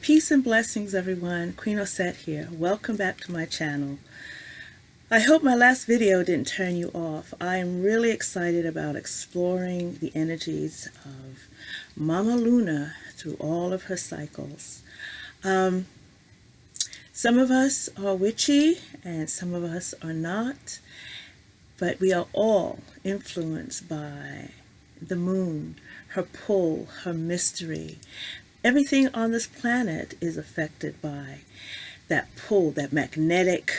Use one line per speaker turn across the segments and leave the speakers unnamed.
Peace and blessings, everyone. Queen Osette here. Welcome back to my channel. I hope my last video didn't turn you off. I am really excited about exploring the energies of Mama Luna through all of her cycles. Some of us are witchy and some of us are not, but we are all influenced by the moon, her pull, her mystery. Everything on this planet is affected by that pull, that magnetic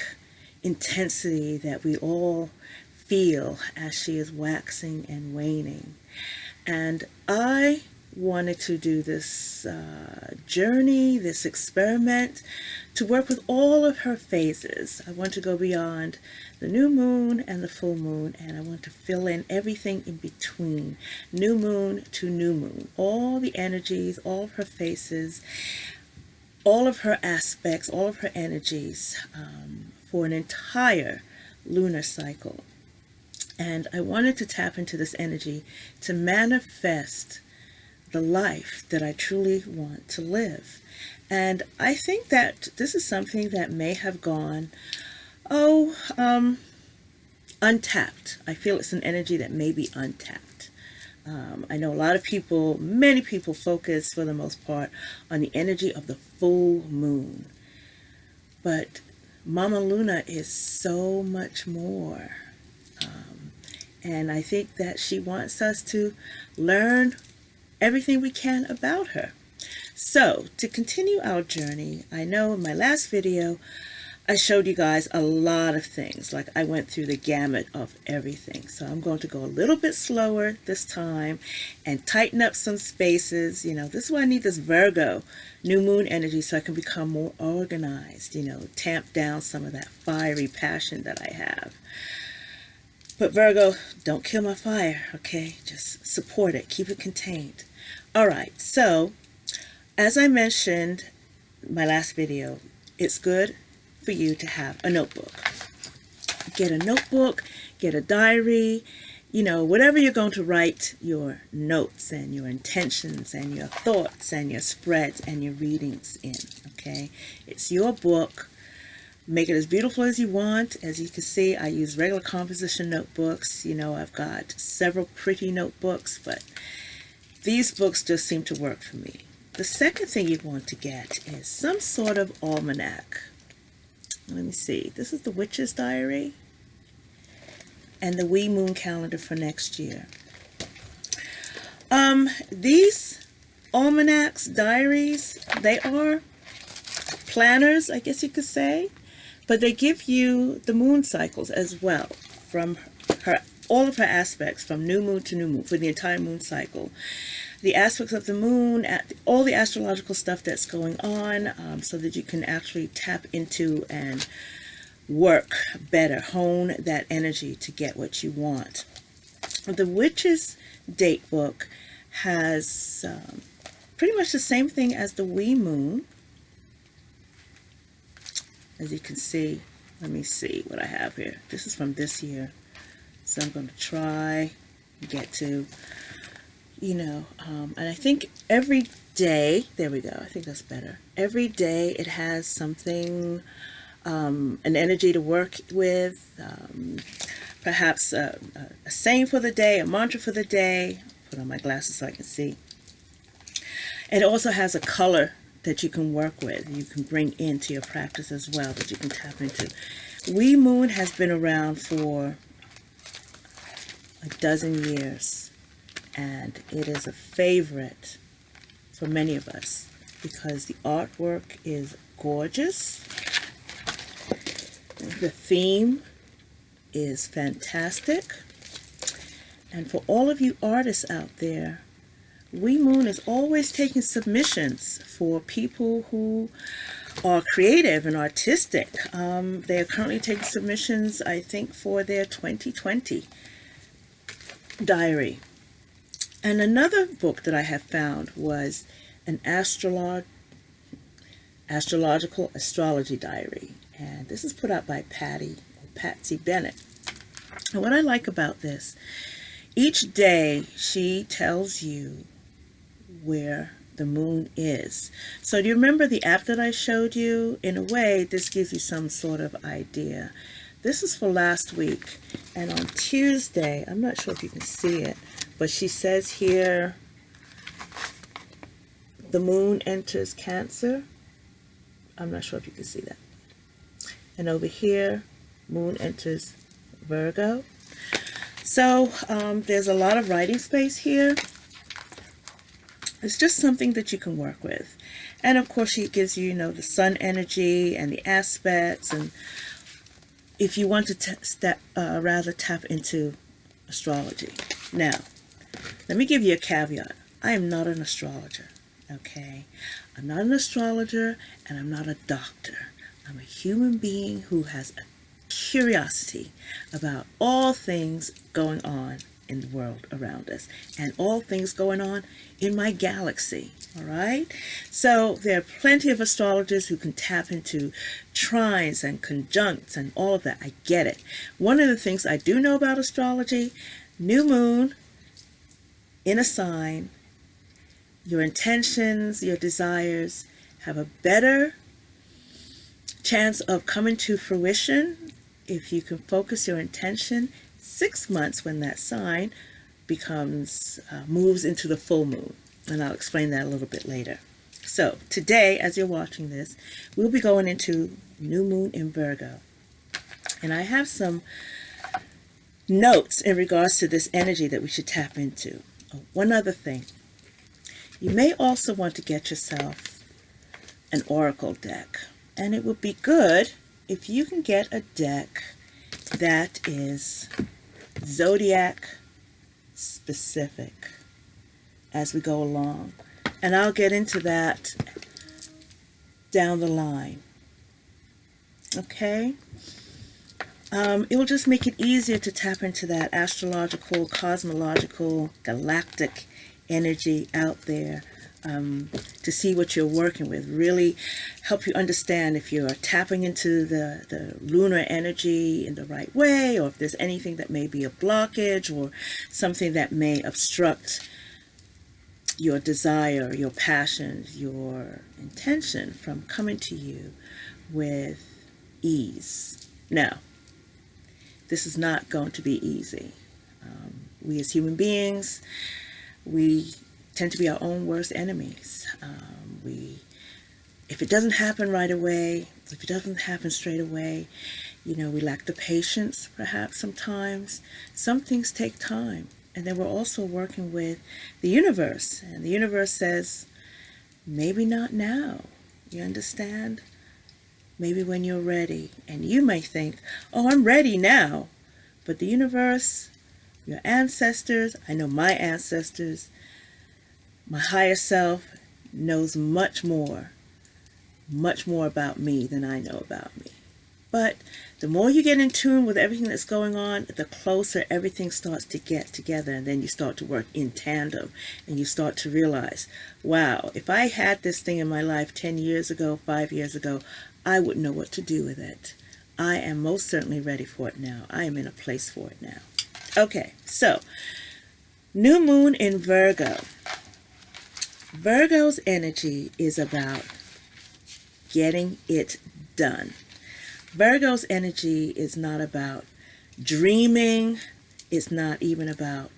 intensity that we all feel as she is waxing and waning. And I wanted to do this journey, this experiment, to work with all of her phases. I want to go beyond the new moon and the full moon, and I want to fill in everything in between, new moon to new moon, all the energies, all of her phases, all of her aspects, all of her energies for an entire lunar cycle. And I wanted to tap into this energy to manifest the life that I truly want to live. And I think that this is something that may have gone, untapped. I feel it's an energy that may be untapped. I know a lot of people, many people focus for the most part on the energy of the full moon. But Mama Luna is so much more. And I think that she wants us to learn everything we can about her. So, to continue our journey, I know in my last video, I showed you guys a lot of things. Like, I went through the gamut of everything. So I'm going to go a little bit slower this time and tighten up some spaces. You know, this is why I need this Virgo new moon energy, so I can become more organized, you know, tamp down some of that fiery passion that I have. But Virgo, don't kill my fire, okay? Just support it. Keep it contained. All right, so as I mentioned in my last video, it's good for you to have a notebook. Get a notebook, get a diary, you know, whatever you're going to write your notes and your intentions and your thoughts and your spreads and your readings in, okay? It's your book. Make it as beautiful as you want. As you can see, I use regular composition notebooks. You know, I've got several pretty notebooks, but these books just seem to work for me. The second thing you want to get is some sort of almanac. Let me see. This is the Witch's Diary and the wee moon calendar for next year. These almanacs, diaries, they are planners, I guess you could say, but they give you the moon cycles as well, from her, all of her aspects, from new moon to new moon, for the entire moon cycle. The aspects of the moon, all the astrological stuff that's going on, so that you can actually tap into and work better, hone that energy to get what you want. The Witch's Date book has pretty much the same thing as the wee moon. As you can see, let me see what I have here. This is from this year. So I'm going to try and get to, you know, and I think every day, there we go, I think that's better. Every day it has something, an energy to work with, perhaps a saying for the day, a mantra for the day. Put on my glasses so I can see. And it also has a color that you can work with, you can bring into your practice as well, that you can tap into. Wee Moon has been around for a dozen years, and it is a favorite for many of us because the artwork is gorgeous. The theme is fantastic. And for all of you artists out there, Wee Moon is always taking submissions for people who are creative and artistic. They are currently taking submissions, I think, for their 2020 diary. And another book that I have found was an astrological astrology diary. And this is put out by Patsy Bennett. And what I like about this, each day she tells you where the moon is. So do you remember the app that I showed you? In a way, this gives you some sort of idea. This is for last week, and on Tuesday, I'm not sure if you can see it, but she says here, the moon enters Cancer. I'm not sure if you can see that. And over here, moon enters Virgo. So there's a lot of writing space here. It's just something that you can work with. And of course, she gives you, the sun energy and the aspects. And if you want to rather tap into astrology. Now, let me give you a caveat. I am not an astrologer, okay? I'm not an astrologer, and I'm not a doctor. I'm a human being who has a curiosity about all things going on in the world around us and all things going on in my galaxy. All right, so there are plenty of astrologers who can tap into trines and conjuncts and all of that. I get it. One of the things I do know about astrology, new moon in a sign, your intentions, your desires have a better chance of coming to fruition if you can focus your intention 6 months when that sign becomes moves into the full moon, and I'll explain that a little bit later. So today, as you're watching this, we'll be going into new moon in Virgo, and I have some notes in regards to this energy that we should tap into. Oh, one other thing, you may also want to get yourself an oracle deck. And it would be good if you can get a deck that is Zodiac specific as we go along. And I'll get into that down the line. Okay? It will just make it easier to tap into that astrological, cosmological, galactic energy out there. To see what you're working with, really help you understand if you're tapping into the lunar energy in the right way, or if there's anything that may be a blockage or something that may obstruct your desire, your passions, your intention from coming to you with ease. Now, this is not going to be easy. We as human beings, we tend to be our own worst enemies. If it doesn't happen right away, if it doesn't happen straight away, we lack the patience perhaps sometimes. Some things take time. And then we're also working with the universe. And the universe says, maybe not now. You understand? Maybe when you're ready. And you may think, oh, I'm ready now. But the universe, your ancestors, I know my ancestors, my higher self knows much more about me than I know about me. But the more you get in tune with everything that's going on, the closer everything starts to get together, and then you start to work in tandem, and you start to realize, wow, if I had this thing in my life 10 years ago, 5 years ago, I wouldn't know what to do with it. I am most certainly ready for it now. I am in a place for it now. Okay, so new moon in Virgo. Virgo's energy is about getting it done. Virgo's energy is not about dreaming. It's not even about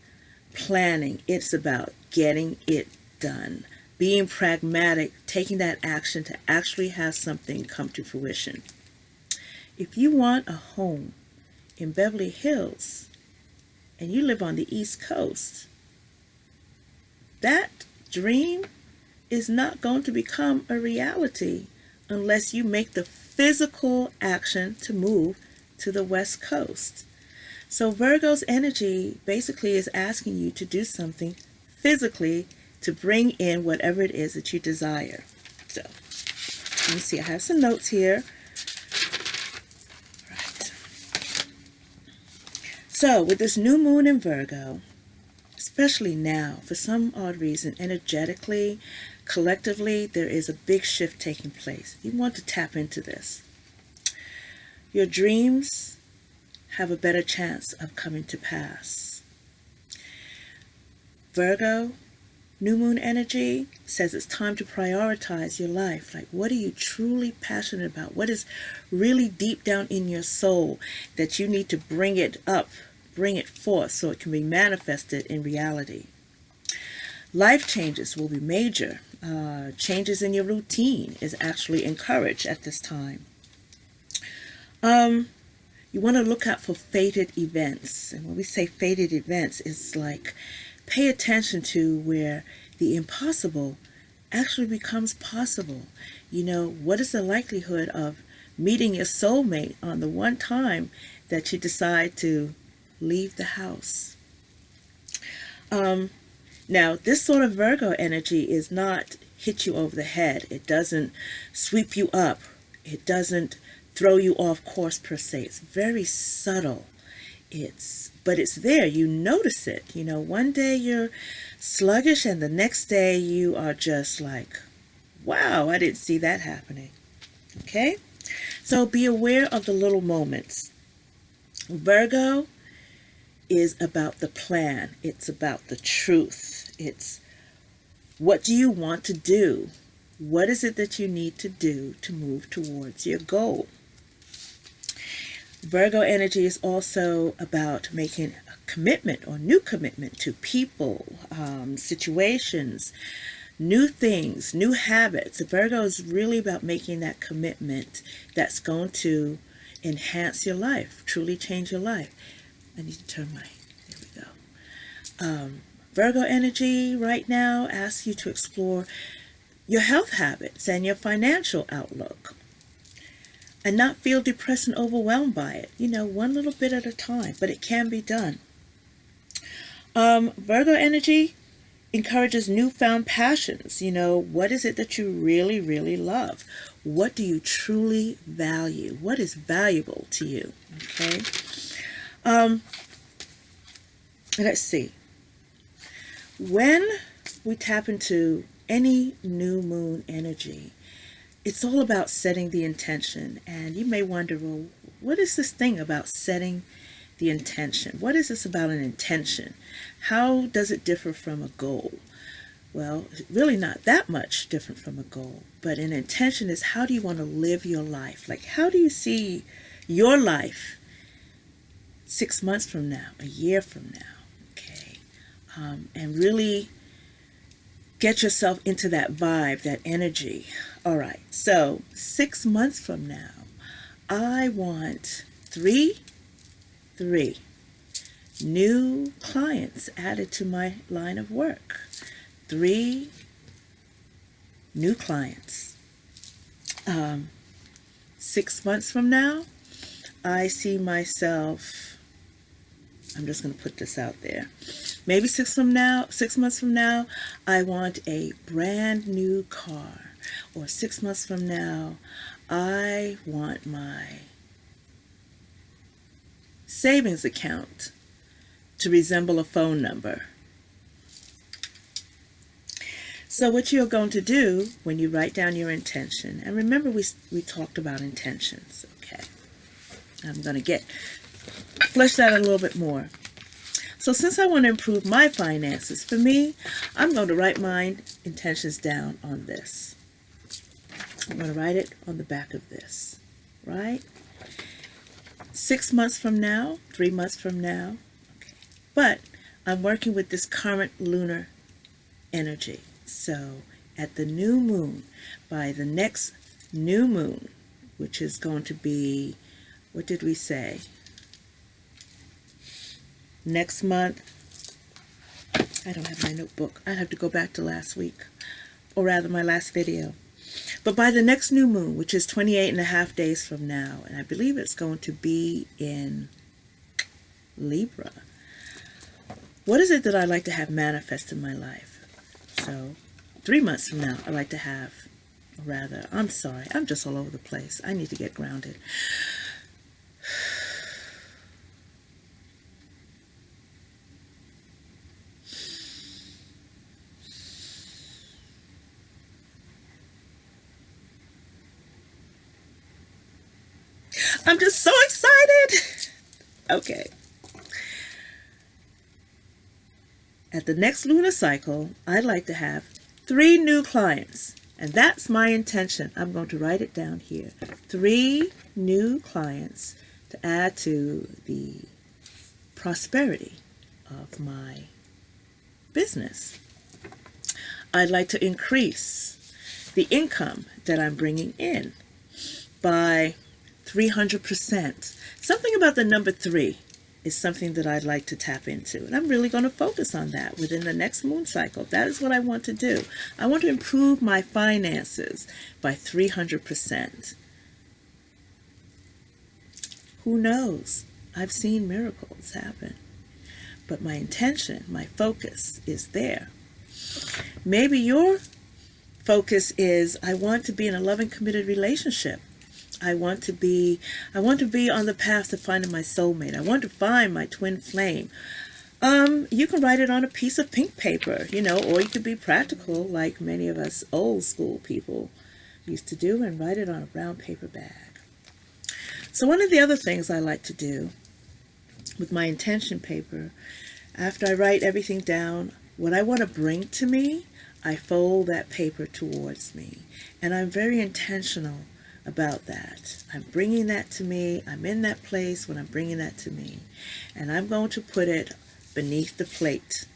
planning. It's about getting it done. Being pragmatic, taking that action to actually have something come to fruition. If you want a home in Beverly Hills and you live on the East Coast, that dream is not going to become a reality unless you make the physical action to move to the West Coast. So Virgo's energy basically is asking you to do something physically to bring in whatever it is that you desire. So let me see, I have some notes here. Right. So with this new moon in Virgo, especially now, for some odd reason, energetically, collectively, there is a big shift taking place. You want to tap into this. Your dreams have a better chance of coming to pass. Virgo, New moon energy says it's time to prioritize your life. Like, what are you truly passionate about? What is really deep down in your soul that you need to bring it up, bring it forth so it can be manifested in reality? Life changes will be major. Changes in your routine is actually encouraged at this time. You want to look out for fated events. And when we say fated events, it's like pay attention to where the impossible actually becomes possible. You know, what is the likelihood of meeting your soulmate on the one time that you decide to leave the house? Now, this sort of Virgo energy is not hit you over the head. It doesn't sweep you up. It doesn't throw you off course per se. It's very subtle. But it's there. You notice it. You know, one day you're sluggish and the next day you are just like, wow, I didn't see that happening. Okay? So be aware of the little moments. Virgo is about the plan. It's about the truth. It's what do you want to do? What is it that you need to do to move towards your goal? Virgo energy is also about making a commitment or new commitment to people, situations, new things, new habits. Virgo is really about making that commitment that's going to enhance your life, truly change your life. I need to turn there we go. Virgo energy right now asks you to explore your health habits and your financial outlook and not feel depressed and overwhelmed by it. You know, one little bit at a time, but it can be done. Virgo energy encourages newfound passions. You know, what is it that you really, really love? What do you truly value? What is valuable to you? Okay. Let's see. When we tap into any new moon energy, it's all about setting the intention. And you may wonder, well, what is this thing about setting the intention? What is this about an intention? How does it differ from a goal? Well, really not that much different from a goal. But an intention is, how do you want to live your life? Like, how do you see your life 6 months from now, a year from now? Okay. And really get yourself into that vibe, that energy. All right. So 6 months from now, I want three new clients added to my line of work. 3 new clients. 6 months from now, I see myself, I'm just going to put this out there. Maybe 6 months from now, I want a brand new car. Or 6 months from now, I want my savings account to resemble a phone number. So what you're going to do when you write down your intention, and remember we talked about intentions, okay? I'm going to flesh that a little bit more. So since I want to improve my finances, for me, I'm going to write my intentions down on this. I'm going to write it on the back of this, right? 6 months from now, 3 months from now, okay. But I'm working with this current lunar energy. So at the new moon, by the next new moon, which is going to be, what did we say? Next month, I don't have my notebook. I have to go back to last week, or rather my last video. But by the next new moon, which is 28 and a half days from now, and I believe it's going to be in Libra, what is it that I'd like to have manifest in my life? So 3 months from now, I'd like to have, or rather, I'm sorry, I'm just all over the place. I need to get grounded. I'm just so excited. Okay. at the next lunar cycle, I'd like to have 3 new clients. And that's my intention. I'm going to write it down here. 3 new clients to add to the prosperity of my business. I'd like to increase the income that I'm bringing in by 300%. Something about the number 3 is something that I'd like to tap into. And I'm really going to focus on that within the next moon cycle. That is what I want to do. I want to improve my finances by 300%. Who knows? I've seen miracles happen. But my intention, my focus is there. Maybe your focus is, I want to be in a loving, committed relationship. I want to be on the path to finding my soulmate. I want to find my twin flame. You can write it on a piece of pink paper, or you could be practical like many of us old school people used to do and write it on a brown paper bag. So one of the other things I like to do with my intention paper, after I write everything down, what I want to bring to me, I fold that paper towards me. And I'm very intentional about that. I'm bringing that to me. I'm in that place when I'm bringing that to me. And I'm going to put it beneath the plate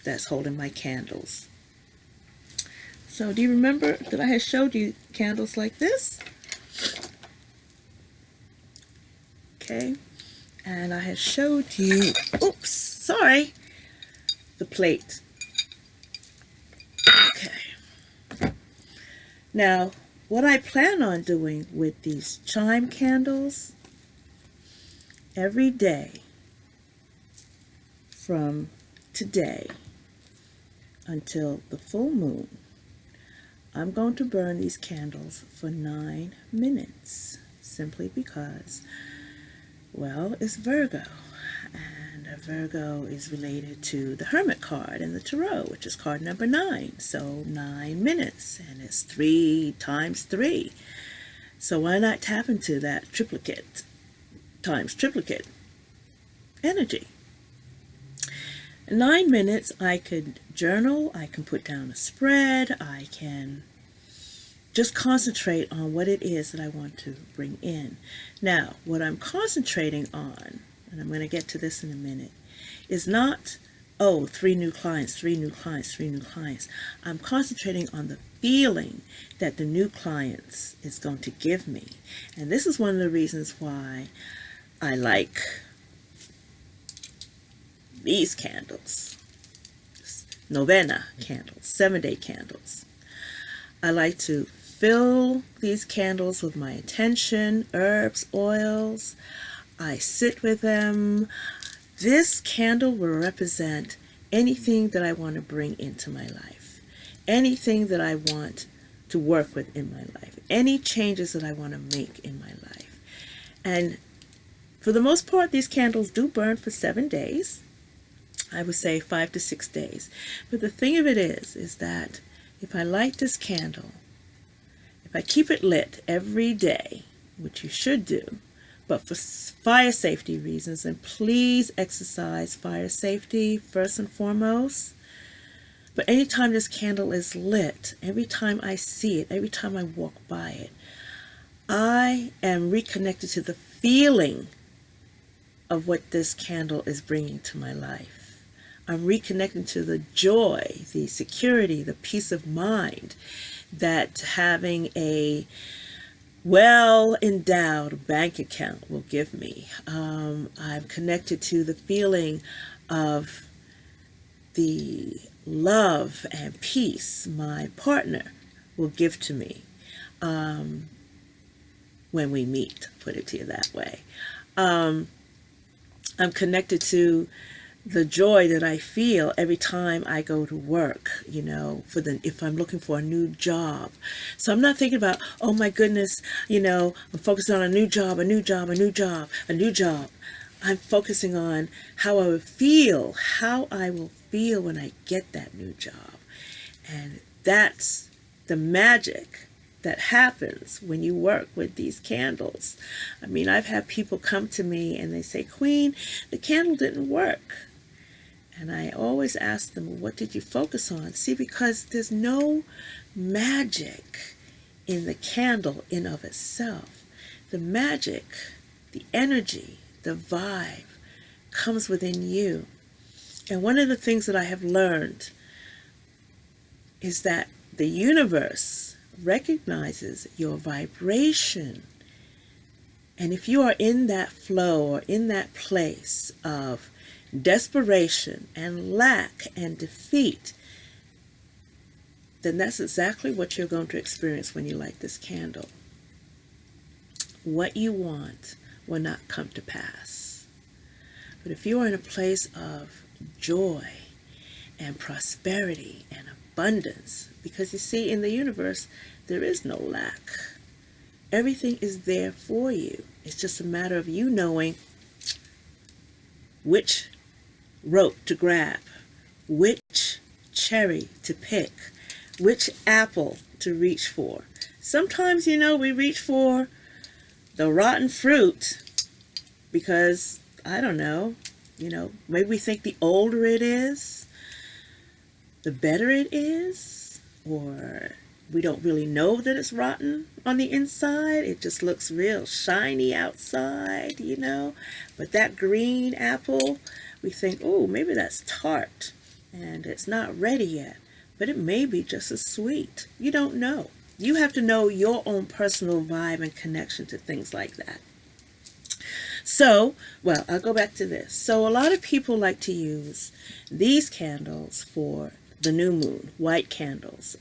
that's holding my candles. So do you remember that I had showed you candles like this? Okay. And I had showed you, oops, sorry, the plate. Okay. Now, what I plan on doing with these chime candles, every day from today until the full moon, I'm going to burn these candles for 9 minutes, simply because, well, it's Virgo, and a Virgo is related to the Hermit card in the Tarot, which is card number 9. So 9 minutes, and it's 3 times 3. So why not tap into that triplicate times triplicate energy? In 9 minutes, I could journal, I can put down a spread, I can just concentrate on what it is that I want to bring in. Now, what I'm concentrating on, and I'm going to get to this in a minute, is not, 3 new clients, 3 new clients, 3 new clients. I'm concentrating on the feeling that the new clients is going to give me. And this is one of the reasons why I like these candles, novena candles, 7-day candles. I like to fill these candles with my intention, herbs, oils. I sit with them. This candle will represent anything that I want to bring into my life, anything that I want to work with in my life, any changes that I want to make in my life. And for the most part, these candles do burn for 7 days. I would say 5 to 6 days. But the thing of it is that if I light this candle, if I keep it lit every day, which you should do, but for fire safety reasons, and please exercise fire safety first and foremost. But anytime this candle is lit, every time I see it, every time I walk by it, I am reconnected to the feeling of what this candle is bringing to my life. I'm reconnecting to the joy, the security, the peace of mind that having a well-endowed bank account will give me. I'm connected to the feeling of the love and peace my partner will give to me when we meet, put it to you that way. I'm connected to the joy that I feel every time I go to work, if I'm looking for a new job. So I'm not thinking about, oh my goodness, I'm focused on a new job, a new job, a new job, a new job. I'm focusing on how I will feel when I get that new job. And that's the magic that happens when you work with these candles. I mean, I've had people come to me and they say, Queen, the candle didn't work. And I always ask them, well, what did you focus on? See, because there's no magic in the candle in of itself. The magic, the energy, the vibe comes within you. And one of the things that I have learned is that the universe recognizes your vibration. And if you are in that flow or in that place of desperation and lack and defeat, then that's exactly what you're going to experience when you light this candle. What you want will not come to pass. But if you are in a place of joy and prosperity and abundance, because you see, in the universe, there is no lack. Everything is there for you. It's just a matter of you knowing which rope to grab, which cherry to pick, which apple to reach for. Sometimes, we reach for the rotten fruit because, I don't know, maybe we think the older it is, the better it is, or we don't really know that it's rotten on the inside. It just looks real shiny outside, But that green apple, we think, oh, maybe that's tart and it's not ready yet. But it may be just as sweet. You don't know. You have to know your own personal vibe and connection to things like that. So, I'll go back to this. So a lot of people like to use these candles for the new moon, white candles.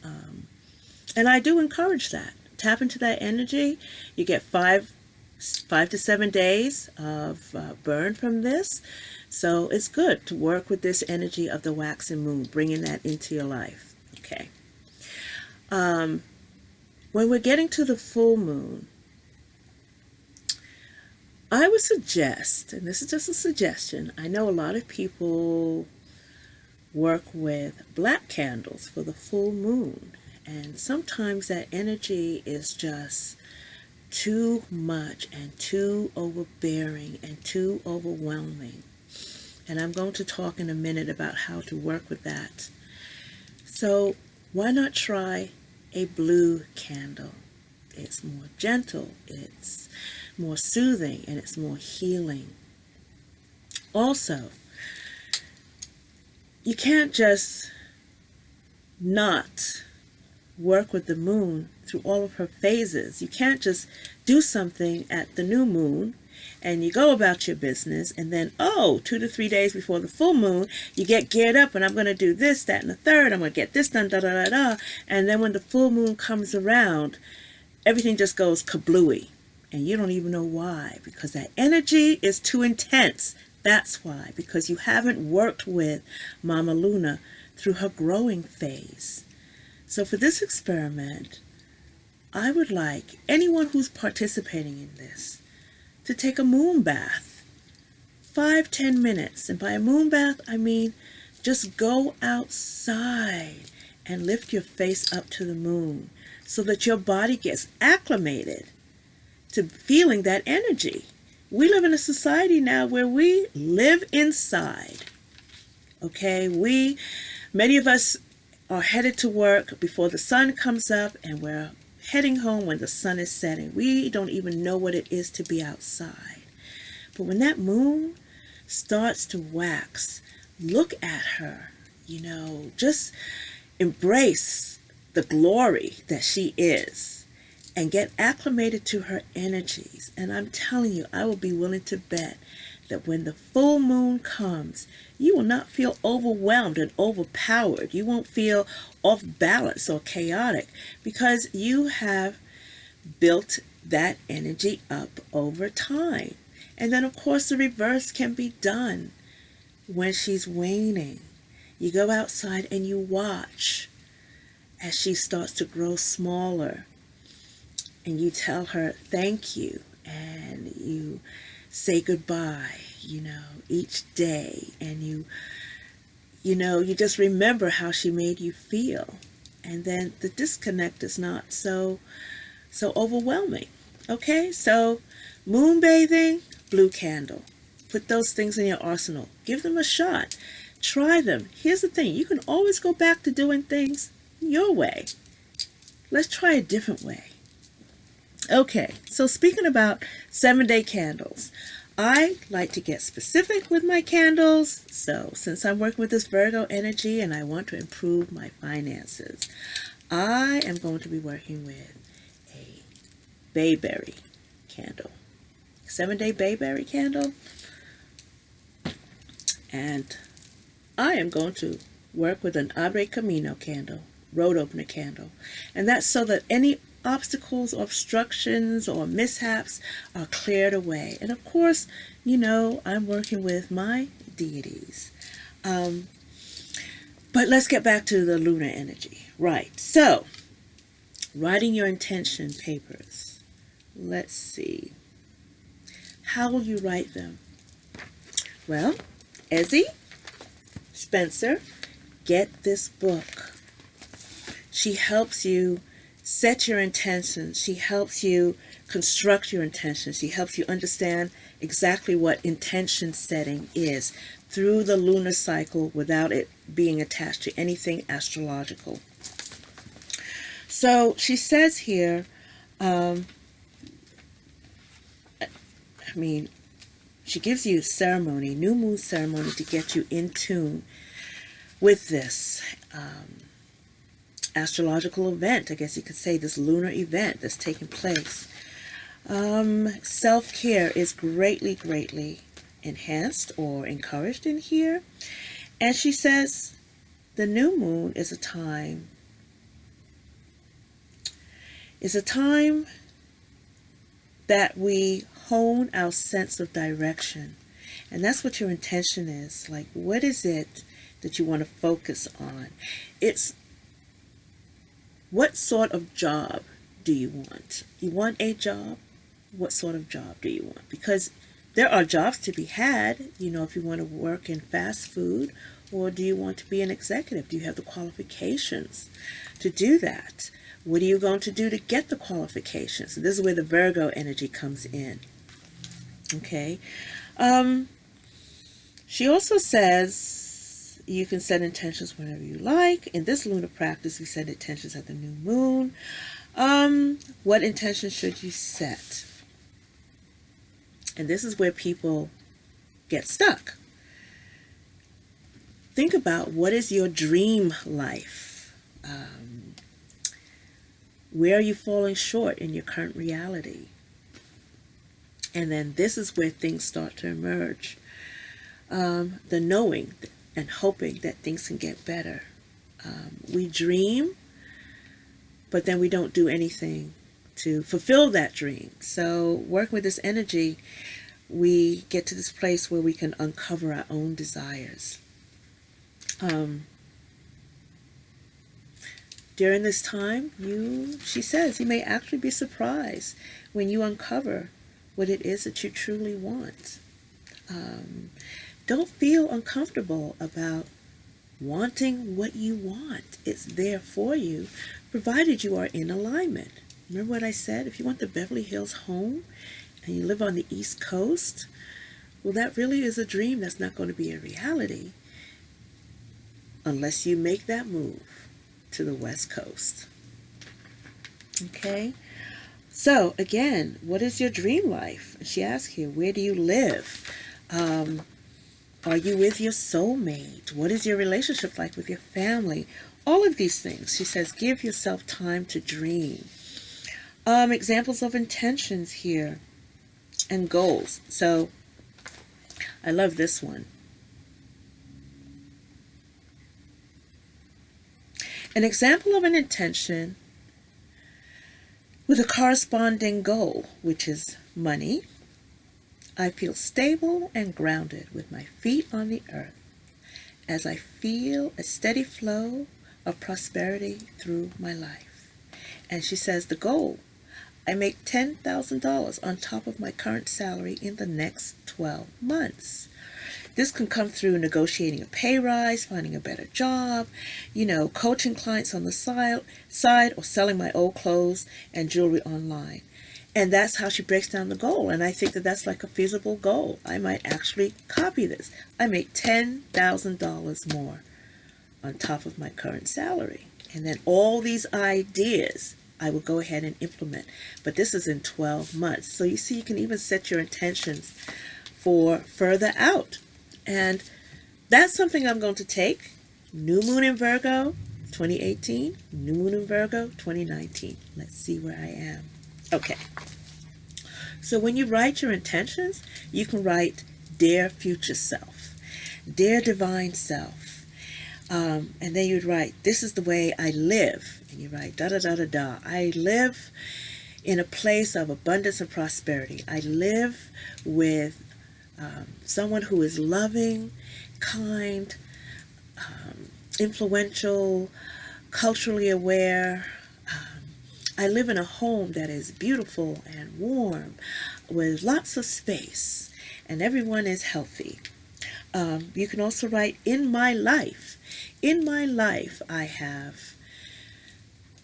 And I do encourage that. Tap into that energy. You get 5 to 7 days of burn from this. So it's good to work with this energy of the waxing moon, bringing that into your life. Okay. When we're getting to the full moon, I would suggest, and this is just a suggestion, I know a lot of people work with black candles for the full moon. And sometimes that energy is just too much and too overbearing and too overwhelming. And I'm going to talk in a minute about how to work with that. So why not try a blue candle? It's more gentle, it's more soothing, and it's more healing. Also, you can't just not work with the moon through all of her phases. You can't just do something at the new moon and you go about your business and then, 2 to 3 days before the full moon, you get geared up and I'm going to do this, that, and the third. I'm going to get this done, da-da-da-da. And then when the full moon comes around, everything just goes kablooey. And you don't even know why, because that energy is too intense. That's why, because you haven't worked with Mama Luna through her growing phase. So for this experiment, I would like anyone who's participating in this to take a moon bath, 5-10 minutes. And by a moon bath, I mean just go outside and lift your face up to the moon so that your body gets acclimated to feeling that energy. We live in a society now where we live inside. Okay, many of us are headed to work before the sun comes up and we're heading home when the sun is setting. We don't even know what it is to be outside. But when that moon starts to wax, look at her, just embrace the glory that she is and get acclimated to her energies. And I'm telling you, I will be willing to bet that when the full moon comes, you will not feel overwhelmed and overpowered. You won't feel off balance or chaotic because you have built that energy up over time. And then, of course, the reverse can be done when she's waning. You go outside and you watch as she starts to grow smaller. And you tell her thank you, and you say goodbye, each day, and you just remember how she made you feel. And then the disconnect is not so overwhelming. Okay, so moon bathing, blue candle. Put those things in your arsenal. Give them a shot. Try them. Here's the thing. You can always go back to doing things your way. Let's try a different way. Okay, so speaking about 7-day candles, I like to get specific with my candles. So since I'm working with this Virgo energy and I want to improve my finances, I am going to be working with a bayberry candle. 7-day bayberry candle. And I am going to work with an Abre Camino candle, road opener candle. And that's so that any obstacles or obstructions or mishaps are cleared away. And of course, you know, I'm working with my deities. But let's get back to the lunar energy. Right. So, writing your intention papers. Let's see. How will you write them? Well, Ezzie, Spencer, get this book. She helps you set your intentions. She helps you construct your intentions. She helps you understand exactly what intention setting is through the lunar cycle without it being attached to anything astrological. So she says here, she gives you ceremony, new moon ceremony, to get you in tune with this astrological event, I guess you could say, this lunar event that's taking place. Self-care is greatly, greatly enhanced or encouraged in here. And she says the new moon is a time that we hone our sense of direction. And that's what your intention is. Like, what is it that you want to focus on? It's what sort of job do you want? You want a job? What sort of job do you want? Because there are jobs to be had, you know, if you want to work in fast food, or do you want to be an executive? Do you have the qualifications to do that? What are you going to do to get the qualifications? So this is where the Virgo energy comes in. Okay. She also says you can set intentions whenever you like. In this lunar practice, we set intentions at the new moon. What intention should you set? And this is where people get stuck. Think about, what is your dream life? Where are you falling short in your current reality? And then this is where things start to emerge. The knowing and hoping that things can get better. We dream, but then we don't do anything to fulfill that dream. So working with this energy, we get to this place where we can uncover our own desires. During this time, she says, you may actually be surprised when you uncover what it is that you truly want. Don't feel uncomfortable about wanting what you want. It's there for you, provided you are in alignment. Remember what I said? If you want the Beverly Hills home and you live on the East Coast, well, that really is a dream that's not going to be a reality unless you make that move to the West Coast. Okay? So, again, what is your dream life? She asks here, where do you live? Are you with your soulmate? What is your relationship like with your family? All of these things. She says, give yourself time to dream. Examples of intentions here and goals. So, I love this one. An example of an intention with a corresponding goal, which is money. I feel stable and grounded with my feet on the earth as I feel a steady flow of prosperity through my life. And she says the goal, I make $10,000 on top of my current salary in the next 12 months. This can come through negotiating a pay rise, finding a better job, coaching clients on the side, or selling my old clothes and jewelry online. And that's how she breaks down the goal. And I think that that's like a feasible goal. I might actually copy this. I make $10,000 more on top of my current salary. And then all these ideas I will go ahead and implement. But this is in 12 months. So you see, you can even set your intentions for further out. And that's something I'm going to take. New moon in Virgo, 2018. New moon in Virgo, 2019. Let's see where I am. Okay. So when you write your intentions, you can write, Dear Future Self, Dear Divine Self. And then you'd write, this is the way I live. And you write, da da da da da. I live in a place of abundance and prosperity. I live with someone who is loving, kind, influential, culturally aware. I live in a home that is beautiful and warm with lots of space, and everyone is healthy. You can also write, in my life. In my life, I have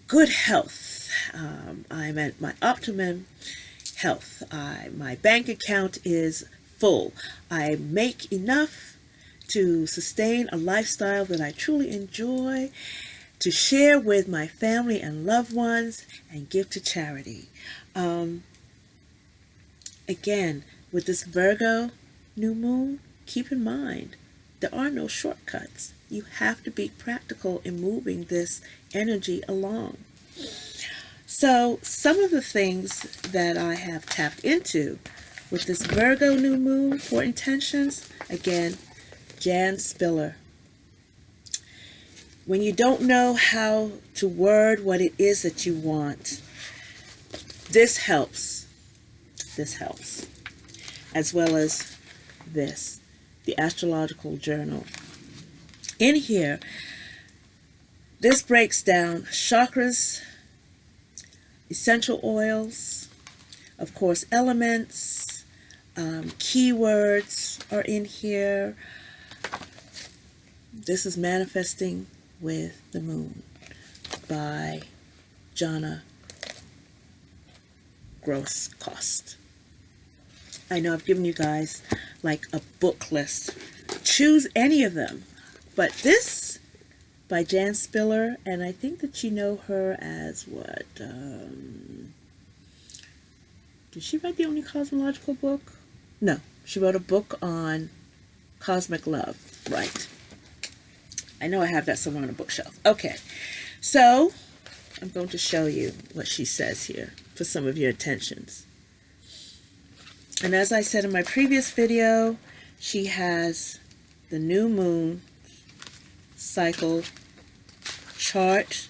good health. I'm at my optimum health. My bank account is full. I make enough to sustain a lifestyle that I truly enjoy, to share with my family and loved ones, and give to charity. Again, with this Virgo new moon, keep in mind, there are no shortcuts. You have to be practical in moving this energy along. So some of the things that I have tapped into with this Virgo new moon for intentions, again, Jan Spiller. When you don't know how to word what it is that you want, this helps. This helps. As well as this, the Astrological Journal. In here, this breaks down chakras, essential oils, of course, elements, keywords are in here. This is Manifesting with the Moon by Jana Groscost. I know I've given you guys like a book list. Choose any of them. But this by Jan Spiller, and I think that you know her as what? Did she write the only cosmological book? No, she wrote a book on cosmic love, right? I know I have that somewhere on a bookshelf. Okay, so I'm going to show you what she says here for some of your intentions. And as I said in my previous video, she has the new moon cycle chart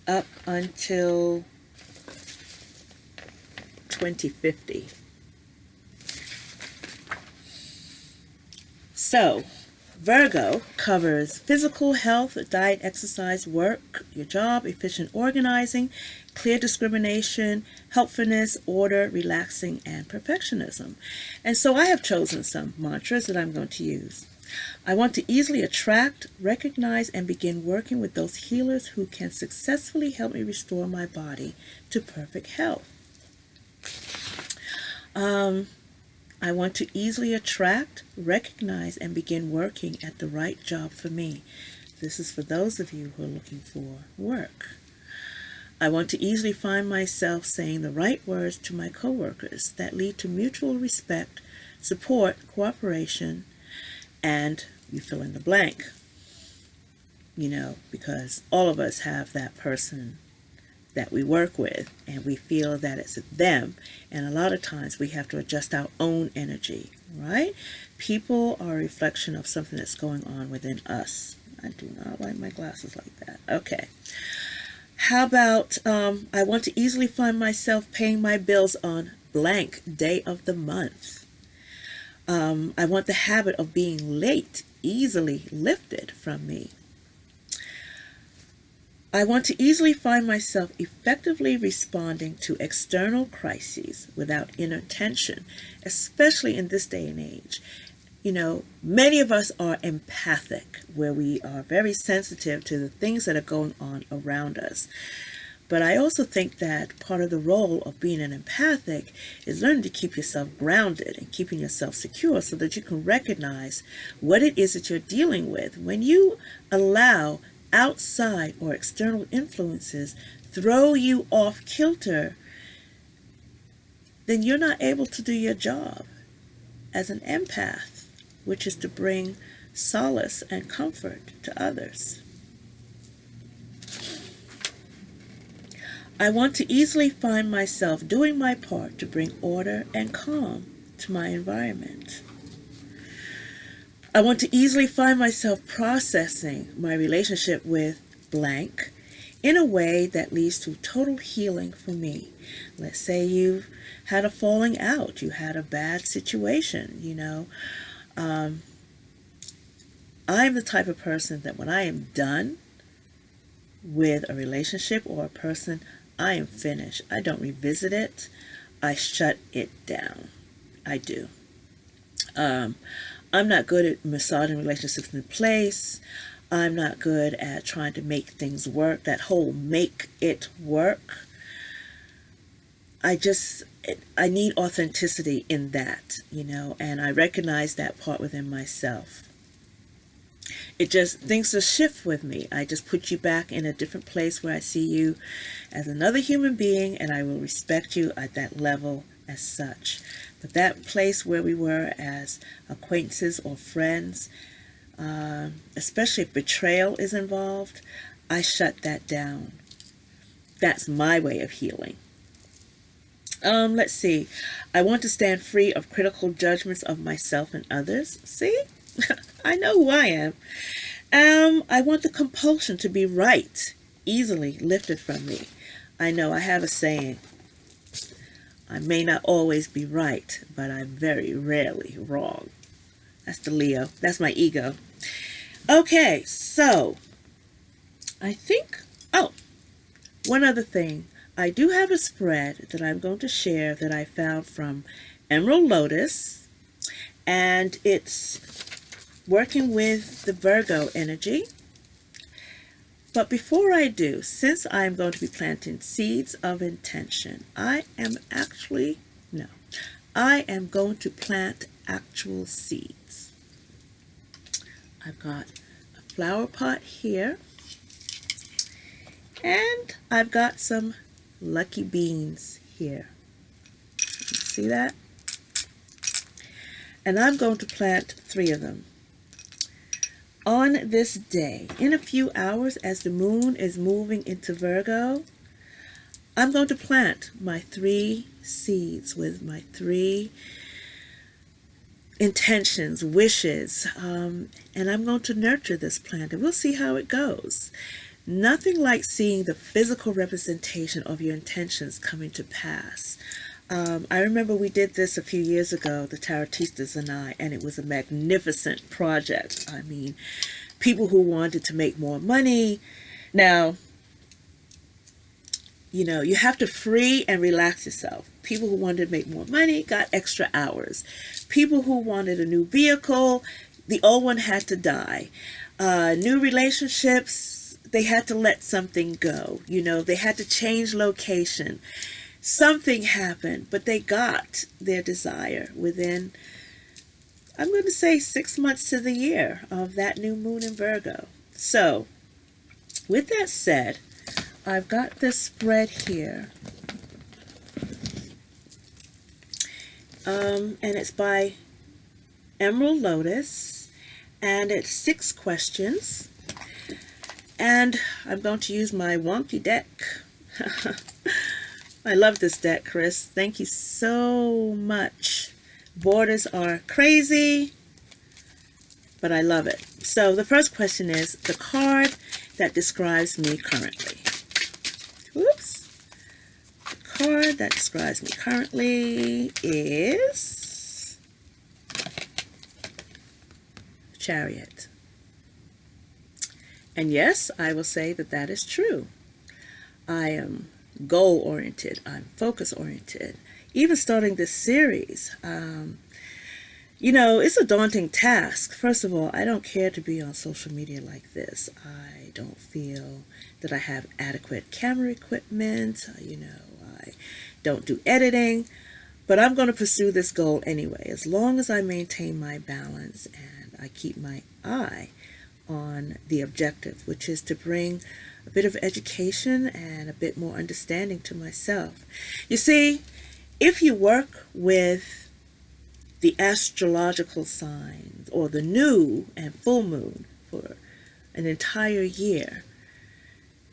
up until 2050. So, Virgo covers physical health, diet, exercise, work, your job, efficient organizing, clear discrimination, helpfulness, order, relaxing, and perfectionism. And so I have chosen some mantras that I'm going to use. I want to easily attract, recognize, and begin working with those healers who can successfully help me restore my body to perfect health. I want to easily attract, recognize, and begin working at the right job for me. This is for those of you who are looking for work. I want to easily find myself saying the right words to my coworkers that lead to mutual respect, support, cooperation, and you fill in the blank. You know, because all of us have that person that we work with, and we feel that it's them, and a lot of times we have to adjust our own energy, right? People are a reflection of something that's going on within us. I do not like my glasses like that. Okay. How about, I want to easily find myself paying my bills on blank day of the month. I want the habit of being late easily lifted from me. I want to easily find myself effectively responding to external crises without inner tension, especially in this day and age. You know, many of us are empathic, where we are very sensitive to the things that are going on around us. But I also think that part of the role of being an empathic is learning to keep yourself grounded and keeping yourself secure so that you can recognize what it is that you're dealing with. When you allow outside or external influences throw you off kilter, then you're not able to do your job as an empath, which is to bring solace and comfort to others. I want to easily find myself doing my part to bring order and calm to my environment. I want to easily find myself processing my relationship with blank in a way that leads to total healing for me. Let's say you've had a falling out, you had a bad situation, I'm the type of person that when I am done with a relationship or a person, I am finished. I don't revisit it. I shut it down. I do. I'm not good at massaging relationships in place. I'm not good at trying to make things work. That whole make it work. I need authenticity in that, and I recognize that part within myself. Things just shift with me. I just put you back in a different place where I see you as another human being, and I will respect you at that level as such. But that place where we were as acquaintances or friends, especially if betrayal is involved, I shut that down. That's my way of healing. Let's see. I want to stand free of critical judgments of myself and others. See? I know who I am. I want the compulsion to be right easily lifted from me. I know I have a saying. I may not always be right, but I'm very rarely wrong. That's the Leo. That's my ego. Okay, so I think, one other thing. I do have a spread that I'm going to share that I found from Emerald Lotus, and it's working with the Virgo energy. But before I do, since I'm going to be planting seeds of intention, I am going to plant actual seeds. I've got a flower pot here, and I've got some lucky beans here. See that? And I'm going to plant 3 of them. On this day, in a few hours, as the moon is moving into Virgo, I'm going to plant my 3 seeds with my 3 intentions, wishes, and I'm going to nurture this plant, and we'll see how it goes. Nothing like seeing the physical representation of your intentions coming to pass. I remember we did this a few years ago, the Tarotistas and I, and it was a magnificent project. I mean, people who wanted to make more money. Now, you have to free and relax yourself. People who wanted to make more money got extra hours. People who wanted a new vehicle, the old one had to die. New relationships, they had to let something go. They had to change location. Something happened, but they got their desire within, I'm going to say, 6 months to the year of that new moon in Virgo. So, with that said, I've got this spread here. And it's by Emerald Lotus, and it's 6 questions. And I'm going to use my wonky deck. I love this deck, Chris. Thank you so much. Borders are crazy, but I love it. So the first question is the card that describes me currently. Whoops. The card that describes me currently is Chariot. And yes, I will say that that is true. I am goal-oriented. I'm focus-oriented. Even starting this series, You know, it's a daunting task. First of all, I don't care to be on social media like this. I don't feel that I have adequate camera equipment. I don't do editing. But I'm going to pursue this goal anyway, as long as I maintain my balance and I keep my eye on the objective, which is to bring a bit of education and a bit more understanding to myself. You see, if you work with the astrological signs or the new and full moon for an entire year,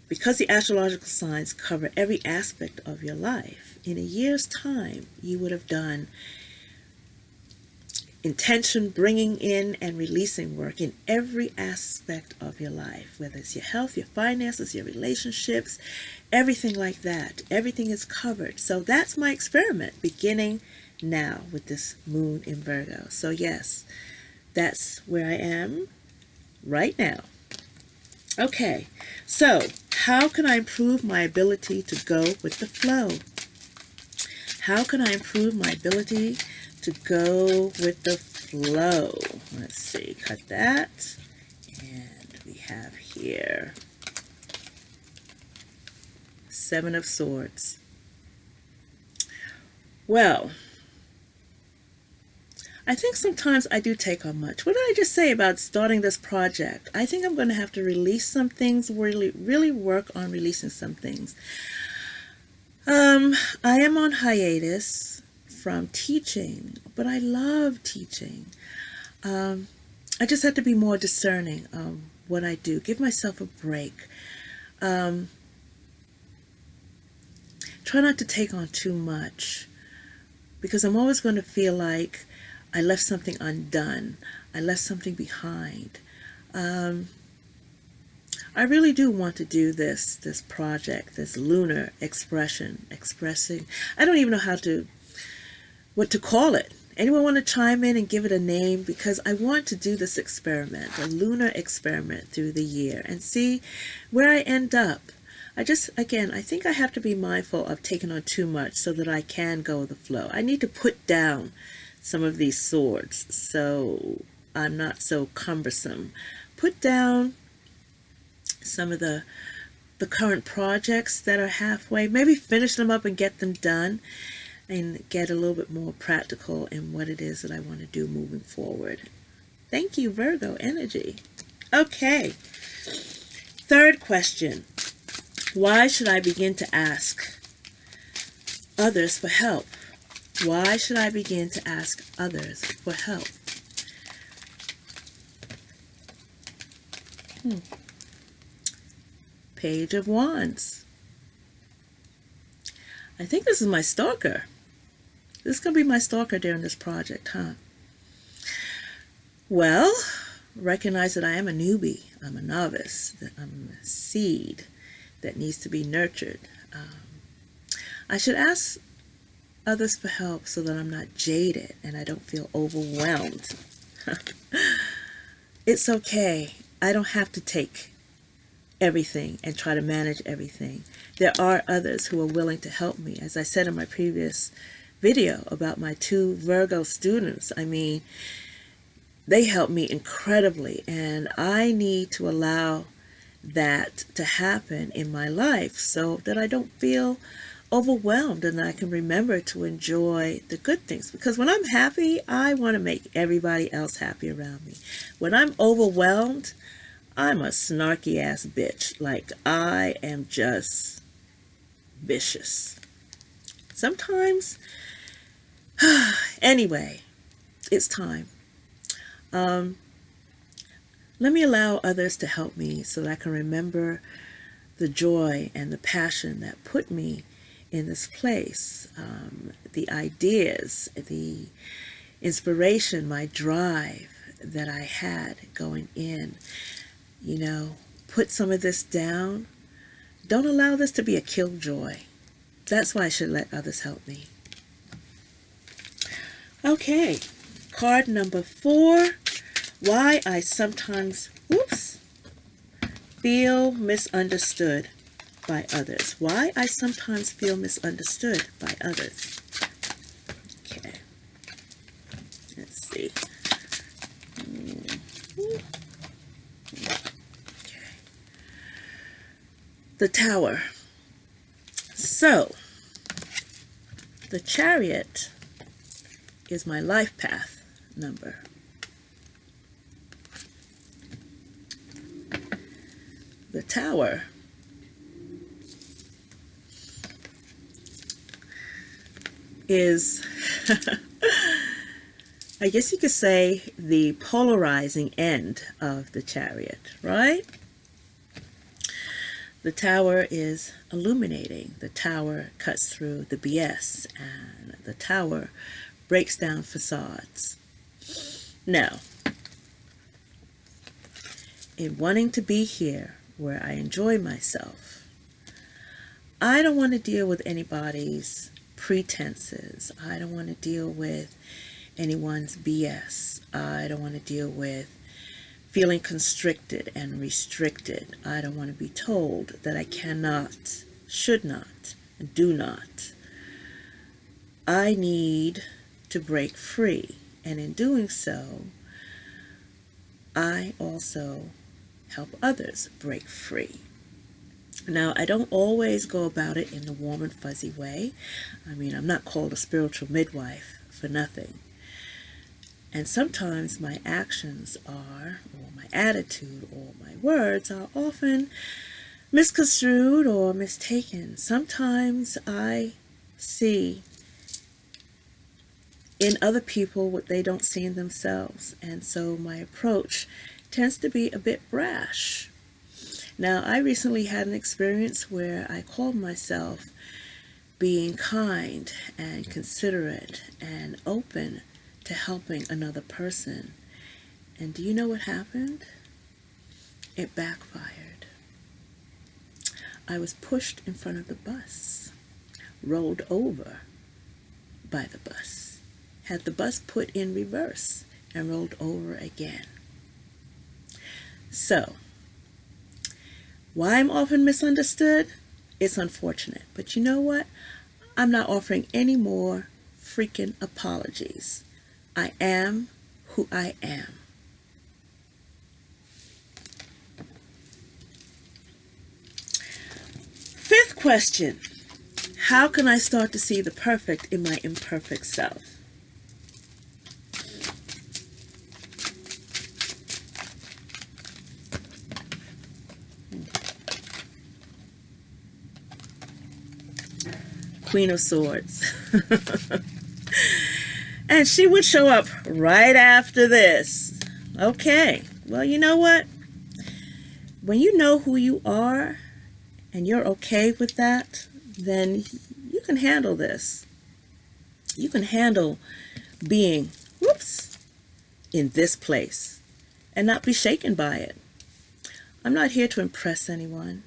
because the astrological signs cover every aspect of your life, in a year's time, you would have done intention bringing in and releasing work in every aspect of your life, whether it's your health, your finances, your relationships, everything like that. Everything is covered. So that's my experiment beginning now with this moon in Virgo. So yes, that's where I am right now. Okay, so how can I improve my ability to go with the flow? How can I improve my ability to go with the flow? Let's see, cut that. And we have here Seven of Swords. Well, I think sometimes I do take on much. What did I just say about starting this project? I think I'm going to have to release some things, really work on releasing some things. I am on hiatus from teaching, but I love teaching. I just have to be more discerning of what I do. Give myself a break. Try not to take on too much, because I'm always going to feel like I left something undone. I left something behind. I really do want to do this project, this lunar expressing. I don't even know what to call it. Anyone want to chime in and give it a name? Because I want to do this experiment, a lunar experiment through the year, and see where I end up. I think I have to be mindful of taking on too much so that I can go with the flow. I need to put down some of these swords so I'm not so cumbersome. Put down some of the current projects that are halfway, maybe finish them up and get them done and get a little bit more practical in what it is that I want to do moving forward. Thank you, Virgo energy. Okay, third question. Why should I begin to ask others for help? Why should I begin to ask others for help? Page of Wands. I think this is my stalker. This is going to be my stalker during this project, huh? Well, recognize that I am a newbie. I'm a novice. That I'm a seed that needs to be nurtured. I should ask others for help so that I'm not jaded and I don't feel overwhelmed. It's okay. I don't have to take everything and try to manage everything. There are others who are willing to help me. As I said in my previous video about my 2 Virgo students, I mean, they helped me incredibly, and I need to allow that to happen in my life so that I don't feel overwhelmed and I can remember to enjoy the good things. Because when I'm happy, I want to make everybody else happy around me. When I'm overwhelmed, I'm a snarky ass bitch. Like, I am just vicious. Sometimes, anyway, it's time. Let me allow others to help me so that I can remember the joy and the passion that put me in this place. The ideas, the inspiration, my drive that I had going in. You know, put some of this down. Don't allow this to be a killjoy. That's why I should let others help me. Okay, card number 4. Why I sometimes, feel misunderstood by others. Why I sometimes feel misunderstood by others. Okay, let's see. The Tower. So, the Chariot is my life path number. The Tower is, I guess you could say, the polarizing end of the Chariot, right? The Tower is illuminating. The Tower cuts through the BS, and the Tower breaks down facades. Now, in wanting to be here where I enjoy myself, I don't want to deal with anybody's pretenses. I don't want to deal with anyone's BS. I don't want to deal with feeling constricted and restricted. I don't want to be told that I cannot, should not, and do not. I need to break free, and in doing so, I also help others break free. Now, I don't always go about it in the warm and fuzzy way. I mean, I'm not called a spiritual midwife for nothing. And sometimes my actions are, or my attitude, or my words are often misconstrued or mistaken. Sometimes I see in other people what they don't see in themselves. And so my approach tends to be a bit brash. Now, I recently had an experience where I called myself being kind and considerate and open to helping another person. And do you know what happened? It backfired. I was pushed in front of the bus, rolled over by the bus, had the bus put in reverse, and rolled over again. So, why I'm often misunderstood? It's unfortunate. But you know what? I'm not offering any more freaking apologies. I am who I am. Fifth question. How can I start to see the perfect in my imperfect self? Queen of Swords. And she would show up right after this. Okay, well, you know what? When you know who you are and you're okay with that, then you can handle this. You can handle being, in this place and not be shaken by it. I'm not here to impress anyone,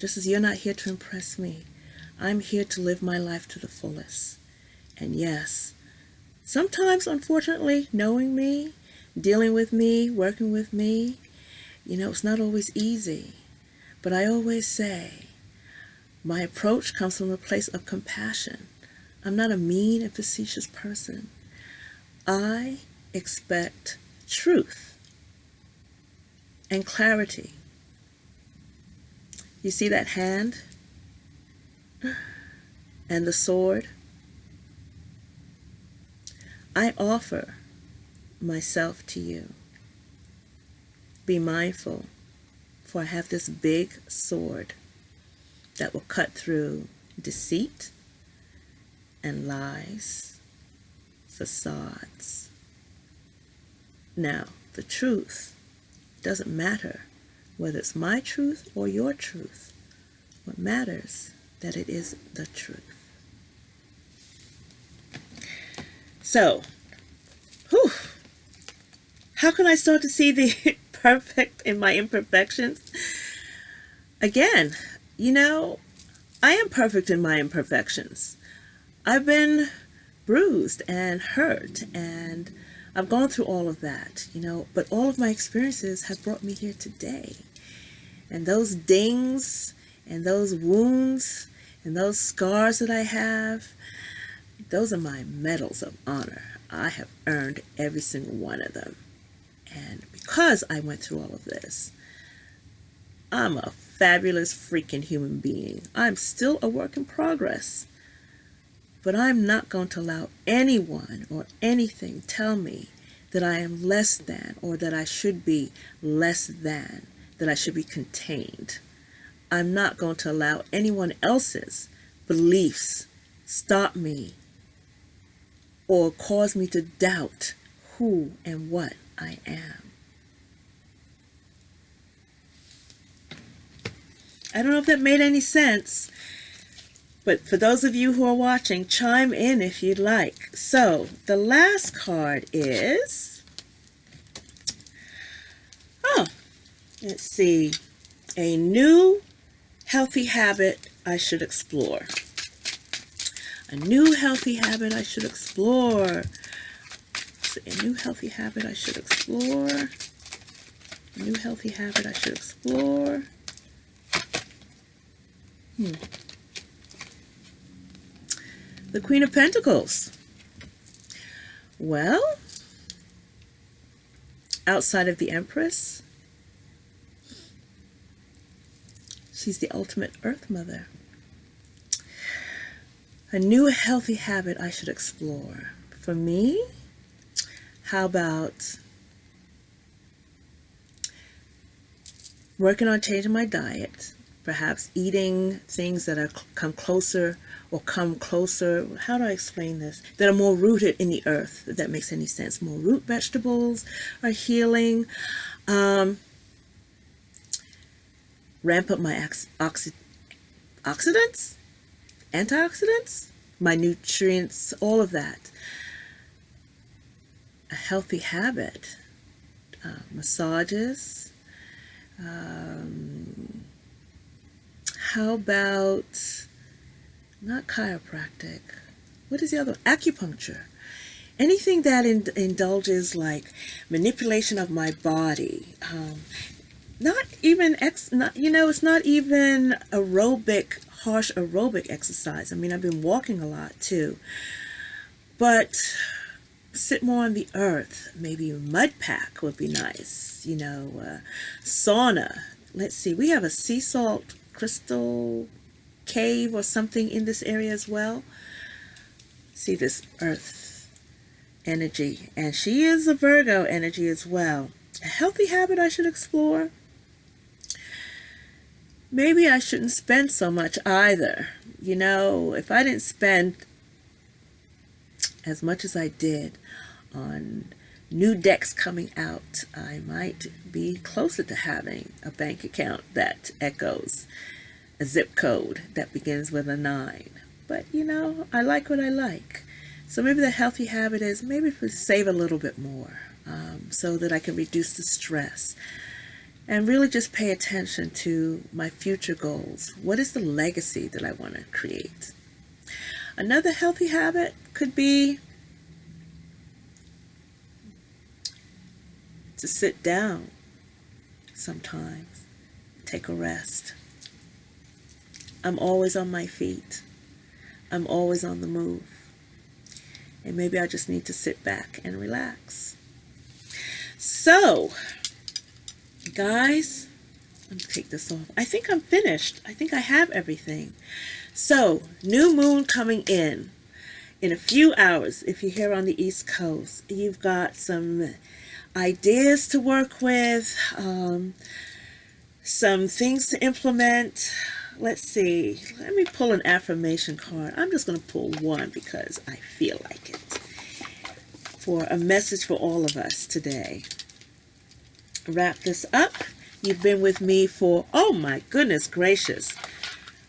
just as you're not here to impress me. I'm here to live my life to the fullest. And yes, sometimes, unfortunately, knowing me, dealing with me, working with me, it's not always easy. But I always say, my approach comes from a place of compassion. I'm not a mean and facetious person. I expect truth and clarity. You see that hand? And the sword? I offer myself to you. Be mindful, for I have this big sword that will cut through deceit and lies, facades. Now, the truth doesn't matter whether it's my truth or your truth. What matters that it is the truth. So, how can I start to see the perfect in my imperfections? Again, I am perfect in my imperfections. I've been bruised and hurt, and I've gone through all of that, but all of my experiences have brought me here today. And those dings and those wounds and those scars that I have, those are my medals of honor. I have earned every single one of them. And because I went through all of this, I'm a fabulous freaking human being. I'm still a work in progress. But I'm not going to allow anyone or anything tell me that I am less than, or that I should be less than, that I should be contained. I'm not going to allow anyone else's beliefs stop me or cause me to doubt who and what I am. I don't know if that made any sense, but for those of you who are watching, chime in if you'd like. So, the last card is, let's see, a new healthy habit I should explore. A new healthy habit I should explore. A new healthy habit I should explore. A new healthy habit I should explore. The Queen of Pentacles. Well, outside of the Empress, she's the ultimate Earth Mother. A new healthy habit I should explore. For me, how about working on changing my diet? Perhaps eating things that are come closer, how do I explain this? That are more rooted in the earth, if that makes any sense. More root vegetables are healing. Ramp up my oxidants, antioxidants, my nutrients, all of that. A healthy habit. Massages. How about, not chiropractic, what is the other? Acupuncture. Anything that indulges like manipulation of my body. Not even, it's not even harsh aerobic exercise. I mean, I've been walking a lot too. But sit more on the earth. Maybe a mud pack would be nice. Sauna. Let's see, we have a sea salt crystal cave or something in this area as well. See this earth energy, and she is a Virgo energy as well. A healthy habit I should explore. Maybe I shouldn't spend so much either. If I didn't spend as much as I did on new decks coming out, I might be closer to having a bank account that echoes a zip code that begins with a 9. But, I like what I like. So maybe the healthy habit is maybe to save a little bit more so that I can reduce the stress and really just pay attention to my future goals. What is the legacy that I want to create? Another healthy habit could be to sit down sometimes, take a rest. I'm always on my feet. I'm always on the move. And maybe I just need to sit back and relax. So, guys, let me take this off. I think I'm finished. I think I have everything. So, new moon coming in a few hours. If you're here on the East Coast, you've got some ideas to work with, some things to implement. Let's see. Let me pull an affirmation card. I'm just going to pull one because I feel like it. For a message for all of us today. Wrap this up. You've been with me for, oh my goodness gracious,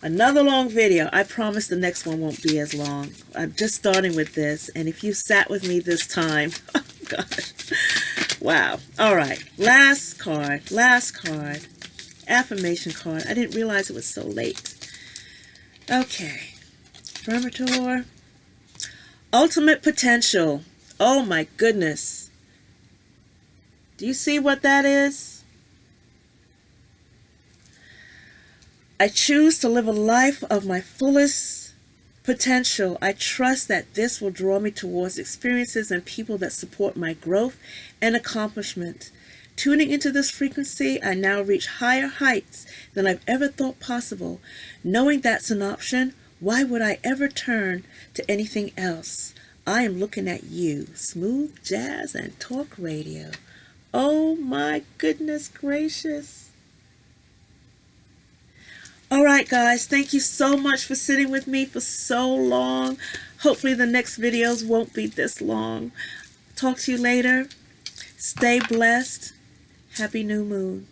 another long video. I promise the next one won't be as long. I'm just starting with this, and if you sat with me this time, oh gosh, wow. All right, last card, affirmation card. I didn't realize it was so late. Okay, Affirmator, ultimate potential. Oh my goodness. Do you see what that is? I choose to live a life of my fullest potential. I trust that this will draw me towards experiences and people that support my growth and accomplishment. Tuning into this frequency, I now reach higher heights than I've ever thought possible. Knowing that's an option, why would I ever turn to anything else? I am looking at you, smooth jazz and talk radio. Oh my goodness gracious. All right, guys, thank you so much for sitting with me for so long. Hopefully the next videos won't be this long. Talk to you later. Stay blessed. Happy new moon.